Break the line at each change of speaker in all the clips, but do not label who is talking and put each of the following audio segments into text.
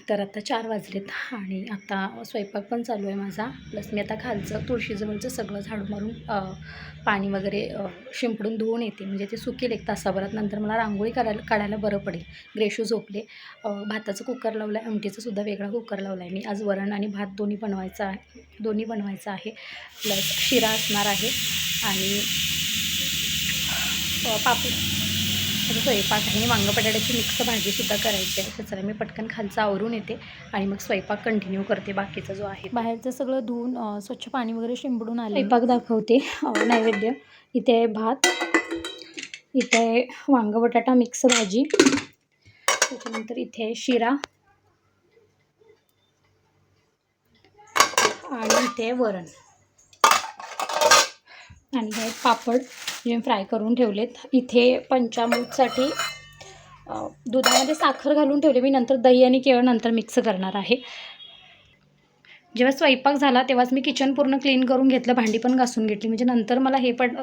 तर आता 4 वाजलेत आणि आता स्वयंपाक पण चालू आहे माझा. प्लस मी आता खालचं तुळशीजवळचं सगळं झाडू मारून पाणी वगैरे शिंपडून धुवून येते. म्हणजे ते सुकेल 1 तासाभरात. नंतर मला रांगोळी काढायला बरं पडेल. ग्रेशू झोपले. भाताचं कुकर लावलं आहे, आमटीचा सुद्धा वेगळा कुकर लावला आहे मी. आज वरण आणि भात दोन्ही बनवायचं आहे. प्लस शिरा असणार आहे आणि पापड. आता स्वयंपाक आहे आणि वांग बटाट्याची मिक्स भाजीसुद्धा करायची आहे. तर चला मी पटकन खालचं आवरून येते आणि मग स्वयंपाक कंटिन्यू करते बाकीचा जो आहे. बाहेरचं सगळं धुवून स्वच्छ पाणी वगैरे शिंपडून आले. स्वयंपाक दाखवते. नैवेद्य इथे आहे भात, इथे आहे वांग बटाटा मिक्स भाजी, त्याच्यानंतर इथे आहे शिरा आणि इथे आहे वरण आणि हे पापड जे फ्राय करून ठेवलेत. इथे पंचामृतसाठी दुधामध्ये साखर घालून ठेवले मी. नंतर दही आणि केळ नंतर मिक्स करणार आहे. जेव्हा स्वयंपाक झाला तेव्हाच मी किचन पूर्ण क्लीन करून घेतलं, भांडी पण घासून घेतली. म्हणजे नंतर मला हे पण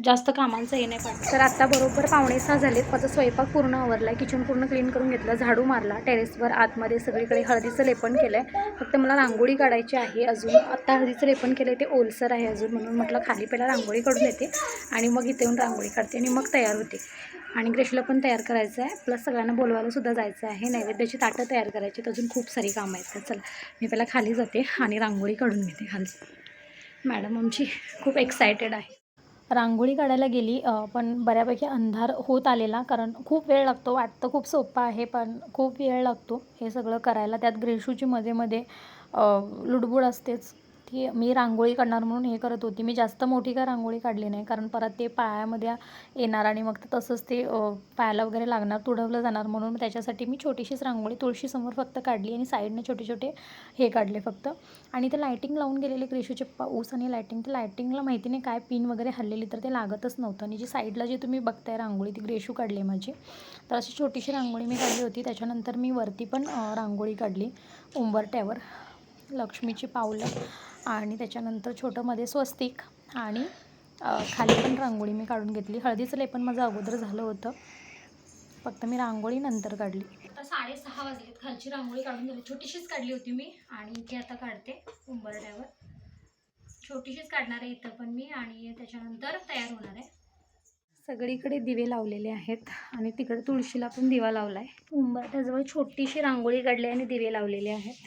जास्त कामांचं हे नाही पडलं. तर आता बरोबर 5:45 झालेत. माझा स्वयंपाक पूर्ण आवरला आहे, किचन पूर्ण क्लीन करून घेतलं, झाडू मारला, टेरेसवर आतमध्ये सगळीकडे हळदीचं लेपन केलं आहे. फक्त मला रांगोळी काढायची आहे अजून. आत्ता हळदीचं लेपन केलं आहे, ते ओलसर आहे अजून, म्हणून म्हटलं खाली पहिला रांगोळी काढून येते आणि मग इथे येऊन रांगोळी काढते आणि मग तयार होते. आणि ग्रेशूला पण तयार करायचं आहे, प्लस सगळ्यांना बोलवायला सुद्धा जायचं आहे. नैवेद्याची ताटं तयार करायची, अजून खूप सारी कामं आहेत. तर चला मी पहिला खाली जाते आणि रांगोळी काढून घेते खाली. मॅडम आमची खूप एक्सायटेड आहे. रांगोळी काढायला गेली, पण बऱ्यापैकी अंधार होत आलेला, कारण खूप वेळ लागतो. वाटतं खूप सोपं आहे पण खूप वेळ लागतो हे सगळं करायला. त्यात ग्रेशूची मध्ये लुडबुड असतेच. ती मी रांगोळी काढणार म्हणून हे करत होती. मी जास्त मोठी काय रांगोळी काढली नाही, कारण परत ते पायामध्ये येणार आणि मग तसंच ते पायाला वगैरे लागणार, तुडवलं जाणार, म्हणून त्याच्यासाठी मी छोटीशीच रांगोळी तुळशीसमोर फक्त काढली आणि साईडने छोटे छोटे हे काढले फक्त. आणि ते लायटिंग लावून गेलेले ग्रेशूचे पाऊस आणि लायटिंग, ते लायटिंगला माहिती नाही काय पिन वगैरे हल्लेली, तर ते लागतच नव्हतं. आणि जी साईडला जे तुम्ही बघताय रांगोळी ती ग्रेशू काढली माझी. तर अशी छोटीशी रांगोळी मी काढली होती. त्याच्यानंतर मी वरती पण रांगोळी काढली उंबरट्यावर, लक्ष्मीची पावलं आणि त्याच्यानंतर छोटं मध्ये स्वस्तिक आणि खाली पण रांगोळी मी काढून घेतली. हळदीचं लेपन माझं अगोदर झालं होतं, फक्त मी रांगोळी नंतर काढली. आता 6:30 वाजलेत. खालची रांगोळी काढून झाली, छोटीशीच काढली होती मी आणि इथे आता काढते उंबरट्यावर. छोटीशीच काढणार आहे इथं पण मी आणि त्याच्यानंतर तयार होणार आहे. सगळीकडे दिवे लावलेले आहेत आणि तिकडे तुळशीला पण दिवा लावला आहे. उंबरट्याजवळ छोटीशी रांगोळी काढली आणि दिवे लावलेले आहेत.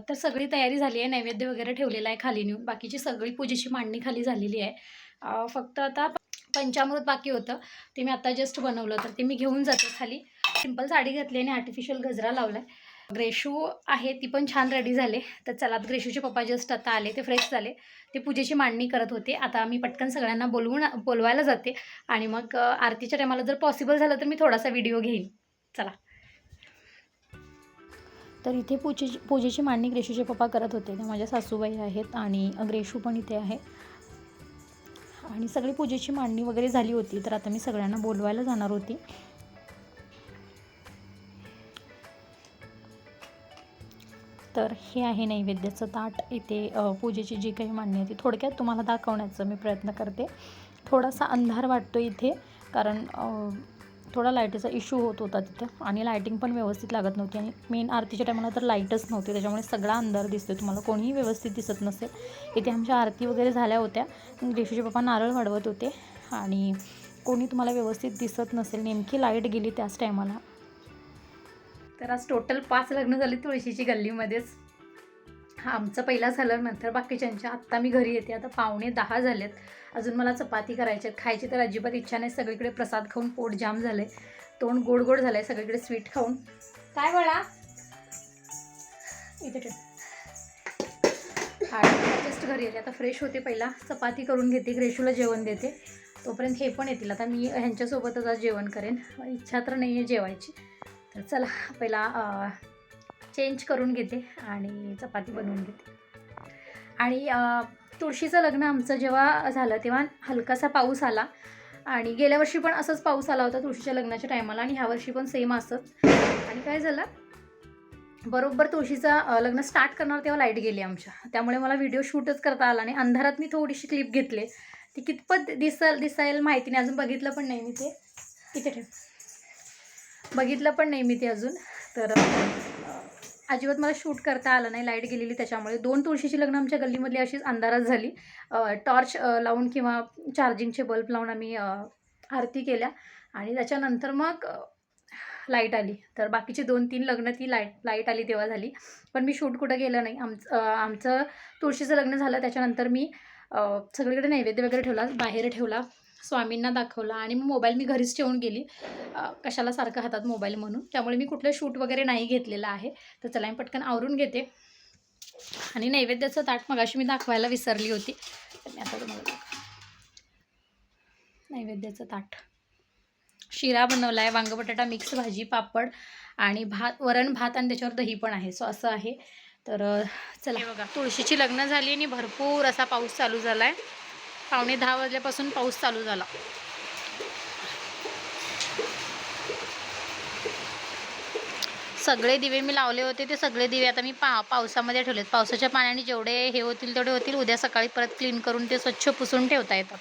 तर सगळी तयारी झाली आहे, नैवेद्य वगैरे ठेवलेला आहे खाली नेऊन. बाकीची सगळी पूजेची मांडणी खाली झालेली आहे. फक्त आता पंचामृत बाकी होतं, ते मी आता जस्ट बनवलं, तर ते मी घेऊन जाते खाली. सिंपल साडी घातली आणि आर्टिफिशियल गजरा लावला आहे. ग्रेशू आहे, ती पण छान रेडी झाले. तर चला, ग्रेशूचे पप्पा जस्ट आता आले, ते फ्रेश झाले, ते पूजेची मांडणी करत होते. आता मी पटकन सगळ्यांना बोलवायला जाते आणि मग आरतीच्या टायमाला जर पॉसिबल झालं तर मी थोडासा व्हिडिओ घेईन. चला. तर इथे पूजेची मांडणी ग्रेशूचे पप्पा करत होते. त्या माझ्या सासूबाई आहेत आणि ग्रेशू पण इथे आहे आणि सगळी पूजेची मांडणी वगैरे झाली होती. तर आता मी सगळ्यांना बोलवायला जाणार होती. तर हे आहे नैवेद्याचं ताट. इथे पूजेची जी काही मांडणी आहे ती थोडक्यात तुम्हाला दाखवण्याचा मी प्रयत्न करते. थोडासा अंधार वाटतो इथे, कारण थोडा लाईटीचा इश्यू होत होता तिथं आणि लाईटिंग पण व्यवस्थित लागत नव्हती आणि मेन आरतीच्या टायमाला तर लाईटच नव्हती, त्याच्यामुळे सगळा अंधार दिसतो, तुम्हाला कोणीही व्यवस्थित दिसत नसेल. इथे आमच्या आरती वगैरे झाल्या होत्या. ग्रेशूचे पप्पा नारळ वाढवत होते आणि कोणी तुम्हाला व्यवस्थित दिसत नसेल, नेमकी लाईट गेली त्याच टायमाला. तर आज टोटल 5 लग्न झाली तुळशीची गल्लीमध्येच. आमचं पहिला झालं, नंतर बाकीच्यांच्या. आत्ता मी घरी येते. आता 9:45 झालेत. अजून मला चपाती करायची आहेत. खायची तर अजिबात इच्छा नाही. सगळीकडे प्रसाद खाऊन पोट जाम झालं आहे, तोंड गोड गोड झालं आहे सगळीकडे स्वीट खाऊन. काय बळा इथे ठेव. आणि जस्ट घरी येते. आता फ्रेश होते, पहिला चपाती करून घेते, ग्रेशूला जेवण देते, तोपर्यंत हे पण येतील. आता मी ह्यांच्यासोबतच आज जेवण करेन, इच्छा तर नाही आहे जेवायची. तर चला पहिला चेंज करून घेते आणि चपाती बनवून घेते. आणि तुळशीचं लग्न आमचं जेव्हा झालं तेव्हा हलकासा पाऊस आला आणि गेल्या वर्षी पण असंच पाऊस आला होता तुळशीच्या लग्नाच्या टायमाला आणि ह्या वर्षी पण सेम असंच. आणि काय झालं, बरोबर तुळशीचं लग्न स्टार्ट करणार तेव्हा लाईट गेली आमच्या, त्यामुळे मला व्हिडिओ शूटच करता आला नाही. अंधारात मी थोडीशी क्लिप घेतली, ती कितपत दिसायला माहिती नाही, अजून बघितलं पण नाही मी. ते इथे ठेव. बघिटलं पण नाही मी ते अजून. तर अजिबात मला शूट करता आलं नाही, लाईट गेलेली त्याच्यामुळे. 2 तुळशीची लग्न आमच्या गल्लीमधली अशीच अंधारात झाली. टॉर्च लावून किंवा चार्जिंगचे बल्ब लावून आम्ही आरती केल्या आणि त्याच्यानंतर मग लाईट आली. तर बाकीची 2-3 लग्न ती लाईट आली तेव्हा झाली. पण मी शूट कुठं केलं नाही. आमचं तुळशीचं लग्न झालं त्याच्यानंतर मी सगळीकडे नैवेद्य वगैरे ठेवला, बाहेर ठेवला, स्वामींना दाखवला आणि मग मोबाईल मी घरीच ठेवून गेली. कशाला सारखं हातात मोबाईल म्हणून. त्यामुळे मी कुठलं शूट वगैरे नाही घेतलेलं आहे. तर चला मी पटकन आवरून घेते. आणि नैवेद्याचं ताट मगाशी मी दाखवायला विसरली होती. तर मी आता तुम्हाला नैवेद्याचं ताट. शिरा बनवला आहे, वांग बटाटा मिक्स भाजी, पापड आणि भात, वरण भात आणि त्याच्यावर दही पण आहे. सो असं आहे. तर चला बघा, तुळशीची लग्न झाली आणि भरपूर असा पाऊस चालू झाला आहे. 9:45 वाजल्यापासून पाऊस चालू झाला. सगळे दिवे मी लावले होते ते सगळे दिवे आता मी पावसामध्ये ठेवलेत. पावसाच्या पाण्याने जेवढे हे होतील तेवढे होतील. उद्या सकाळी परत क्लीन करून ते स्वच्छ पुसून ठेवता येतात.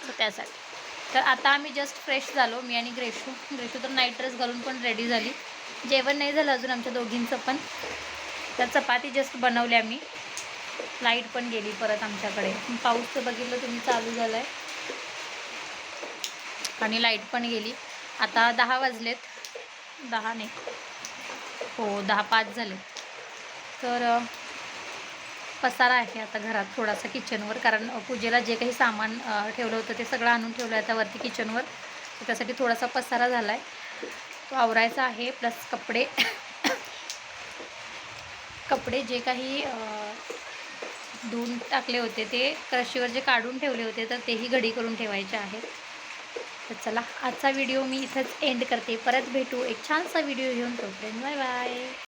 तर त्यासाठी. तर आता आम्ही जस्ट फ्रेश झालो, मी आणि ग्रेशू तर नाईट ड्रेस घालून पण रेडी झाली. जेवण नाही झालं अजून आमच्या दोघींचं पण. तर चपाती जस्ट बनवल्या मी. लाईट पण गेली परत आमच्याकडे. पाऊस तर बघितलं तुम्ही चालू झाला आहे आणि लाईट पण गेली. आता 10 वाजलेत. 10 नाही, हो 10:05 झाले. तर पसारा आहे आता घरात थोडासा किचनवर, कारण पूजेला जे काही सामान ठेवलं होतं ते सगळं आणून ठेवलं आहे आता वरती किचनवर. तर त्यासाठी थोडासा पसारा झाला आहे, तो आवरायचा आहे. प्लस कपडे जे काही धुवून टाकले होते ते कळशीवर जे काढून ठेवले होते तर तेही घडी करून ठेवायचे आहेत. तर चला आजचा व्हिडिओ मी इथंच एंड करते. परत भेटू एक छानसा व्हिडिओ घेऊन. तोपर्यंत बाय बाय.